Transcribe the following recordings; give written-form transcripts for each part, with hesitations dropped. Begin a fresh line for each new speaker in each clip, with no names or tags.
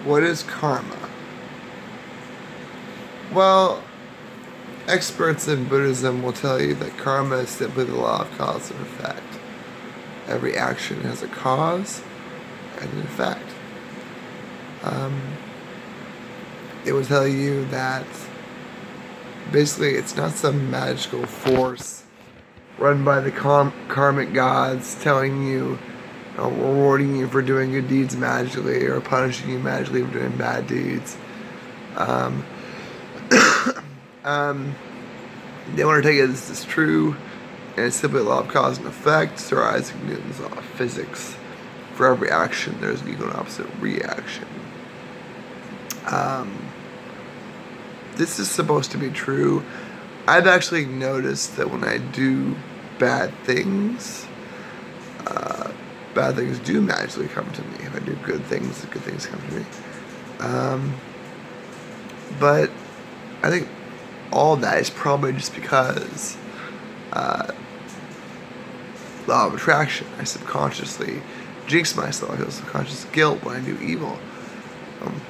What is karma? Well, experts in Buddhism will tell you that karma is simply the law of cause and effect. Every action has a cause and an effect. Um, it will tell you that basically it's not some magical force run by the karmic gods telling you, rewarding you for doing good deeds magically or punishing you magically for doing bad deeds. Um, they want to tell you this is true, and it's simply a law of cause and effect. Sir Isaac Newton's law of physics. For every action, there's an equal and opposite reaction. This is supposed to be true. I've actually noticed that when I do bad things do magically come to me. If I do good things come to me. But I think all that is probably just because law of attraction. I subconsciously jinx myself. I feel subconscious guilt when I do evil.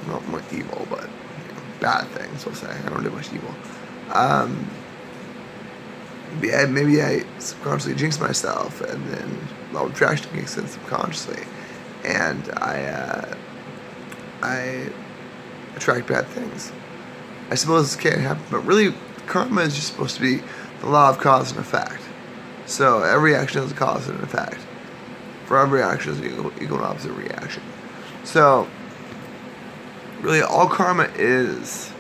Not much evil, but bad things, we'll say. I don't do much evil. Maybe I subconsciously jinx myself, and then law of attraction kicks in subconsciously, and I attract bad things. I suppose this can't happen, but really, karma is just supposed to be the law of cause and effect. So every action has a cause and an effect. For every action is an equal and opposite reaction. So really, all karma is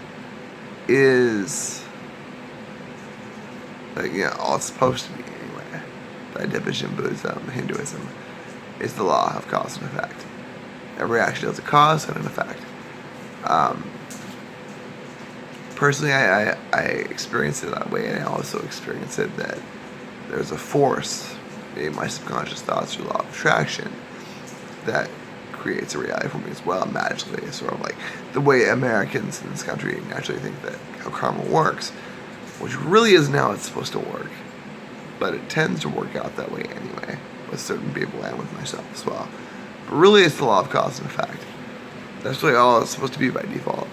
like, all it's supposed to be anyway. By definition, Buddhism, Hinduism, is the law of cause and effect. Every action has a cause and an effect. Personally, I experience it that way, and I also experience it that there's a force, maybe my subconscious thoughts through law of attraction, that creates a reality for me as well, magically. It's sort of like the way Americans in this country naturally think that how karma works, which really isn't how it's supposed to work. But it tends to work out that way anyway, with certain people and with myself as well. But really, it's the law of cause and effect. That's really all it's supposed to be by default.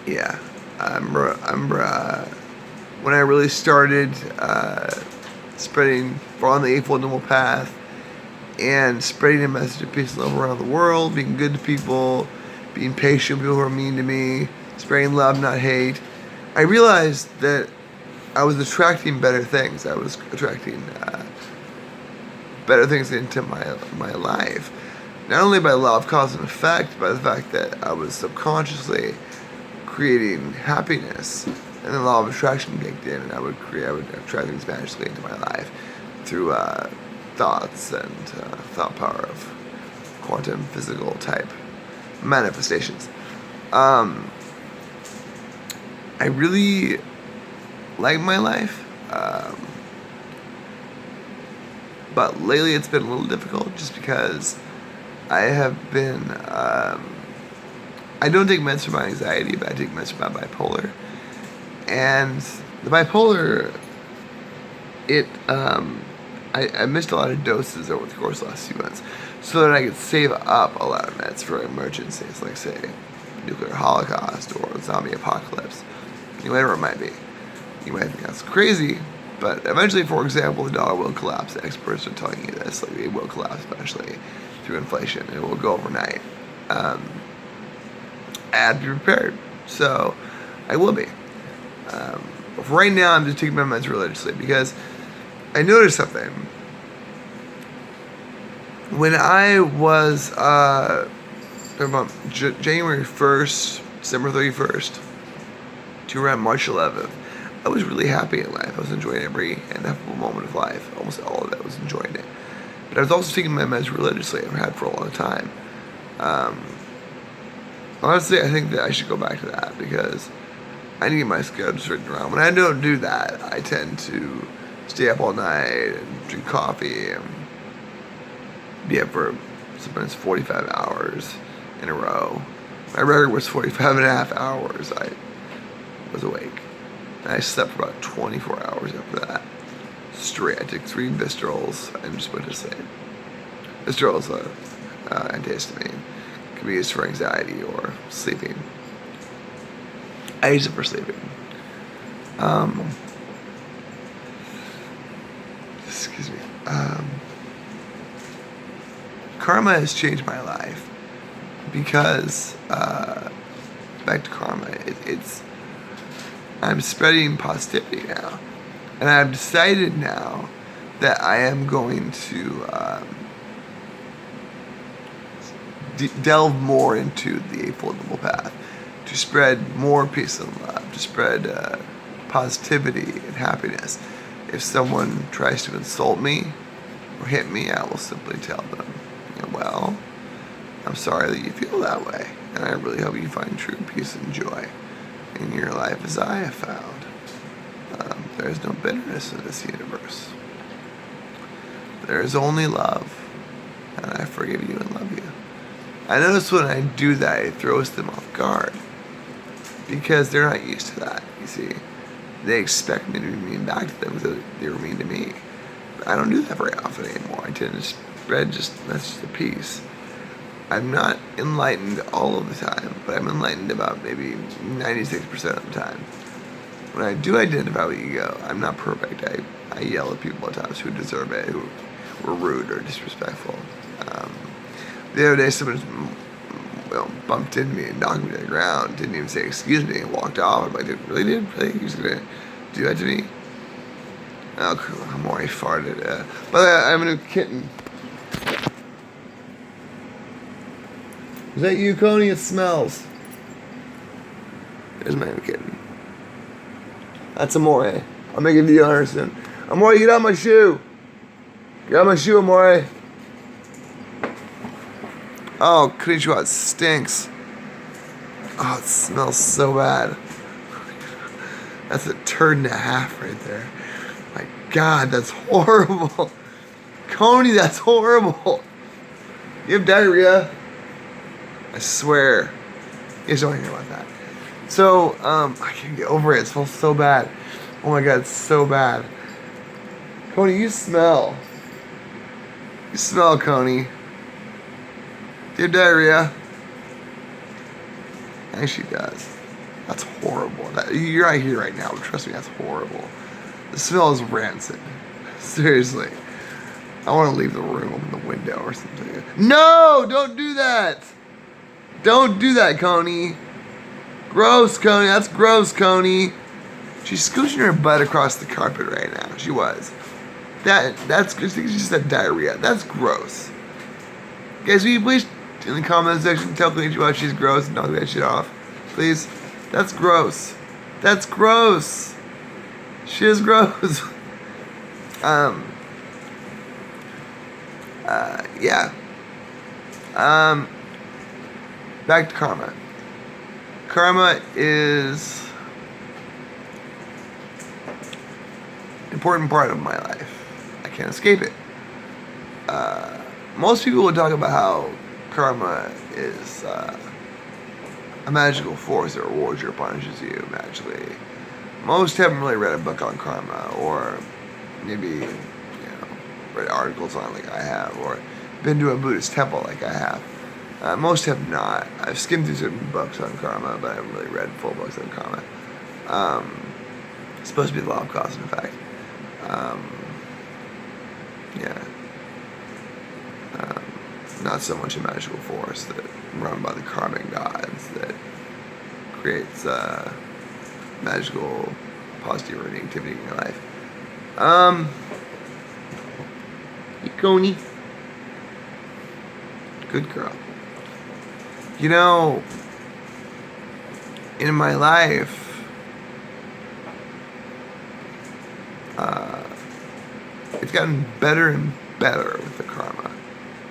Yeah, I remember when I really started following the Eightfold Noble Path and spreading a message of peace and love around the world, being good to people, being patient with people who are mean to me, spreading love, not hate. I realized that I was attracting better things. I was attracting better things into my life. Not only by law of cause and effect, but by the fact that I was subconsciously creating happiness, and the law of attraction kicked in, and I would attract things magically into my life through thoughts and thought power of quantum physical type manifestations. I really like my life, but lately it's been a little difficult just because I have been. I don't take meds for my anxiety, but I take meds for my bipolar. And the bipolar, I missed a lot of doses over the course of the last few months so that I could save up a lot of meds for emergencies, like, say, nuclear holocaust or zombie apocalypse, whatever it might be. You might think that's crazy, but eventually, for example, the dollar will collapse. Experts are telling you this, like, it will collapse eventually through inflation. It will go overnight. I have to be prepared, so I will be. For right now, I'm just taking my meds religiously because I noticed something. When I was about January 1st, December 31st, to around March 11th, I was really happy in life. I was enjoying every ineffable moment of life. Almost all of it, I was enjoying it. But I was also taking my meds religiously. I've had for a long time. Honestly, I think that I should go back to that because I need my schedule written around. When I don't do that, I tend to stay up all night and drink coffee and be up for sometimes 45 hours in a row. My record was 45 and a half hours I was awake. And I slept for about 24 hours after that. Straight. I took 3 Vistrals and just went to sleep. Vistrals, antihistamine. It can be used for anxiety or sleeping. I use it for sleeping. Excuse me. Karma has changed my life because, back to karma, I'm spreading positivity now. And I've decided now that I am going to delve more into the Eightfold Noble Path, to spread more peace and love, to spread positivity and happiness. If someone tries to insult me or hit me, I will simply tell them, well, I'm sorry that you feel that way, and I really hope you find true peace and joy in your life as I have found. There is no bitterness in this universe. There is only love, and I forgive you and love you. I notice when I do that, it throws them off guard, because they're not used to that, you see. They expect me to be mean back to them because they were mean to me. But I don't do that very often anymore. I tend to spread that's the peace. I'm not enlightened all of the time, but I'm enlightened about maybe 96% of the time. When I do identify with ego, I'm not perfect. I yell at people at times who deserve it, who were rude or disrespectful. The other day, someone bumped into me and knocked me to the ground, didn't even say excuse me, and walked off. I'm like, really? He was going to do that to me? Oh, I'm already farted. By the way, I have a new kitten. Is that you, Coney? It smells. There's my new kitten. That's Amore. I'll make a video on her soon. Amore, get out my shoe. Get out my shoe, Amore. Oh, konnichiwa, it stinks. Oh, it smells so bad. That's a turd and a half right there. My God, that's horrible. Coney, that's horrible. You have diarrhea? I swear. You guys don't want to hear about that. So, I can't get over it. It smells so bad. Oh my God, it's so bad. Coney, you smell. You smell, Coney. Do you have diarrhea? I think she does. That's horrible. You're right here right now, but trust me, that's horrible. The smell is rancid. Seriously. I want to leave the room, open the window or something. No! Don't do that! Don't do that, Coney. Gross, Coney. That's gross, Coney. She's scooching her butt across the carpet right now. She was. That's good. She just had diarrhea. That's gross. Guys, will you please, in the comment section, tell Konnichiwa she's gross and knock that shit off? Please? That's gross. That's gross. She is gross. Yeah. Back to karma. Karma is an important part of my life. I can't escape it. Most people would talk about how karma is a magical force that rewards you or punishes you magically. Most haven't really read a book on karma, or maybe read articles on it like I have, or been to a Buddhist temple like I have. Most have not. I've skimmed through certain books on karma, but I haven't really read full books on karma. It's supposed to be the law of cause and effect. Not so much a magical force that run by the karmic gods that creates magical positive or negativity in your life. Coney. Good girl. In my life, it's gotten better and better with the karma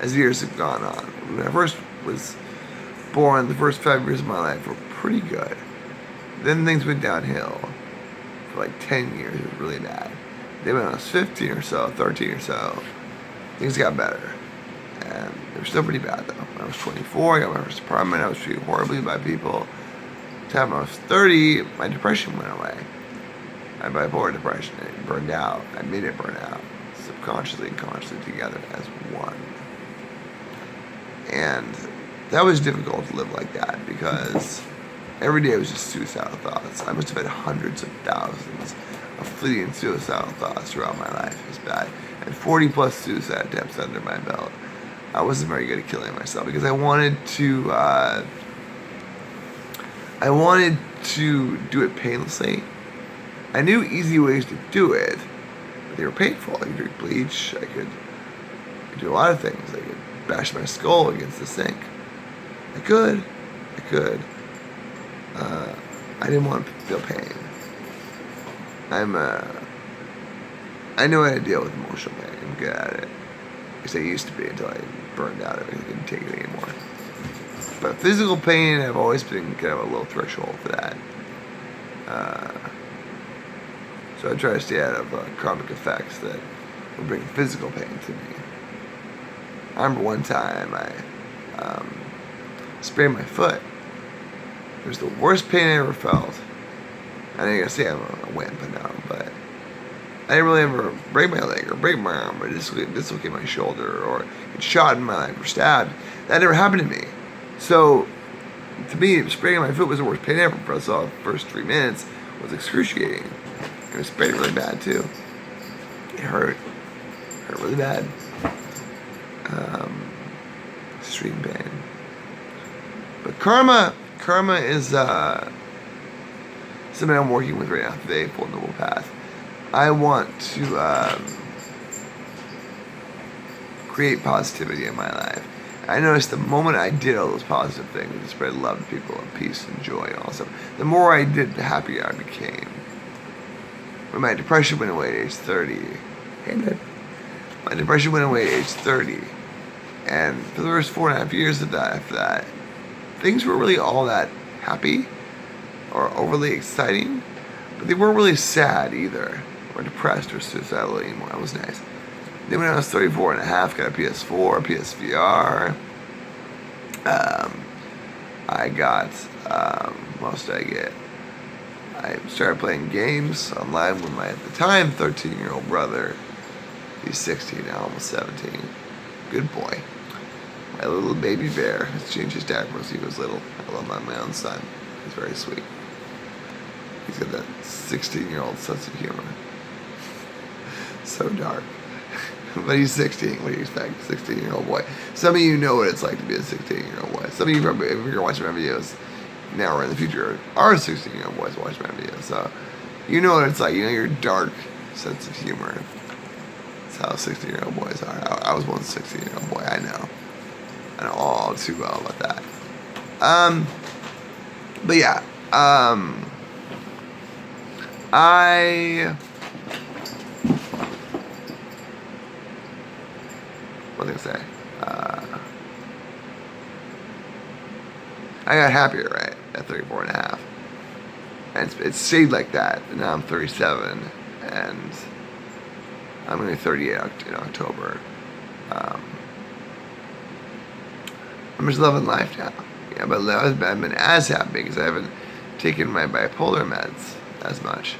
as the years have gone on. When I first was born, the first 5 years of my life were pretty good. Then things went downhill for like 10 years. It was really bad. Then when I was 15 or so, 13 or so, things got better. And they were still pretty bad though. When I was 24, I got my first apartment. I was treated horribly by people. By the time I was 30, my depression went away. I had bipolar depression. It burned out. I made it burn out. Subconsciously and consciously together as one. And that was difficult to live like that because every day was just suicidal thoughts. I must have had hundreds of thousands of fleeting suicidal thoughts throughout my life. It was bad. And 40 plus suicide attempts under my belt. I wasn't very good at killing myself because I wanted to do it painlessly. I knew easy ways to do it, but they were painful. I could drink bleach. I could do a lot of things. I could bash my skull against the sink. I could. I didn't want to feel pain. I know how to deal with emotional pain. I'm good at it. At least I used to be until I burned out of it. I couldn't take it anymore. But physical pain, I've always been kind of a low threshold for that. So I try to stay out of karmic effects that will bring physical pain to me. I remember one time I sprained my foot. It was the worst pain I ever felt. I ain't gonna say I'm a wimp now, but I didn't really ever break my leg or break my arm or dislocate my shoulder or get shot in my leg or stabbed. That never happened to me. So, to me, spraining my foot was the worst pain ever. For us, the first 3 minutes was excruciating. It was sprayed really bad too. It hurt really bad. Extreme pain. But karma is something I'm working with right now today, Full Noble Path. I want to create positivity in my life. I noticed the moment I did all those positive things, to spread love to people and peace and joy and all that stuff, the more I did, the happier I became. When my depression went away at age 30, my depression went away at age 30, and for the first 4.5 years of that, after that, things were really all that happy or overly exciting, but they weren't really sad either, or depressed or suicidal anymore. That was nice. Then when I was 34 and a half, got a PS4, PSVR. I got, what else did I get? I started playing games online with my, at the time, 13-year-old brother. He's 16 now, almost 17. Good boy. My little baby bear has changed his diapers when he was little. I love my own son. He's very sweet. He's got that 16-year-old sense of humor. So dark. But he's 16. What do you expect? 16-year-old boy. Some of you know what it's like to be a 16-year-old boy. Some of you probably, if you're watching my videos now or in the future, are 16-year-old boys watching my videos. So you know what it's like. You know your dark sense of humor. That's how 16-year-old boys are. I was once a 16-year-old boy. I know all too well about that. But yeah. What was I gonna say? I got happier, right, at 34 and a half. And it stayed like that. And now I'm 37, and I'm going to be 38 in October. I'm just loving life now. Yeah, but I've been as happy because I haven't taken my bipolar meds as much.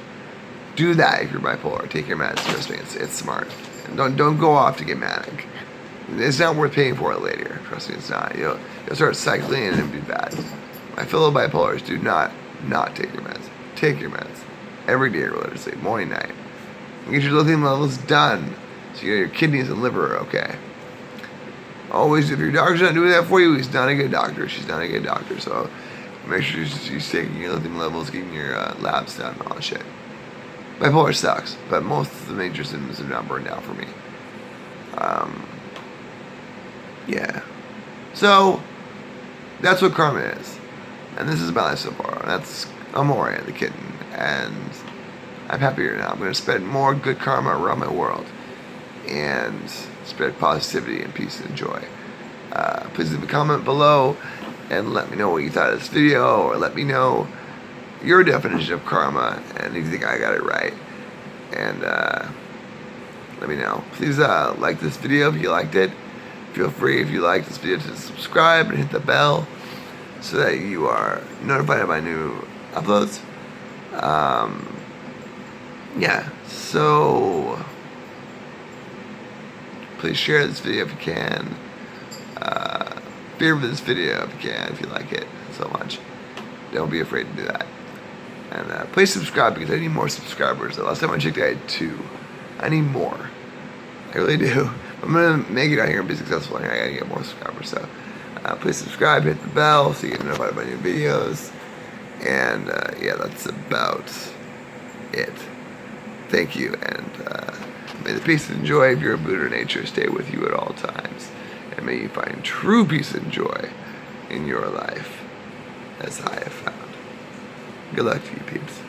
Do that if you're bipolar. Take your meds. Trust me, it's smart. And don't go off to get manic. It's not worth paying for it later. Trust me, it's not. You'll start cycling and it'll be bad. My fellow bipolars, do not take your meds. Take your meds every day religiously, morning, night. And get your lithium levels done so your kidneys and liver are okay. Always, if your doctor's not doing that for you, he's not a good doctor. She's not a good doctor. So make sure she's taking your lithium levels, getting your labs done, and all that shit. Bipolar sucks, but most of the major symptoms have not burned out for me. Yeah. So, that's what karma is. And this is my life so far. That's Amore, the kitten. And I'm happier now. I'm going to spread more good karma around my world. And spread positivity and peace and joy. Please leave a comment below and let me know what you thought of this video, or let me know your definition of karma and if you think I got it right. And let me know. Please like this video if you liked it. Feel free, if you like this video, to subscribe and hit the bell so that you are notified of my new uploads. Yeah, so please share this video if you can. favorite this video if you can, if you like it so much. Don't be afraid to do that. And please subscribe because I need more subscribers. The last time I checked, I had 2. I need more. I really do. I'm going to make it out here and be successful here. I got to get more subscribers. So please subscribe, hit the bell so you get notified about new videos. And yeah, that's about it. Thank you. And may the peace and joy of your Buddha nature stay with you at all times. And may you find true peace and joy in your life as I have found. Good luck to you, peeps.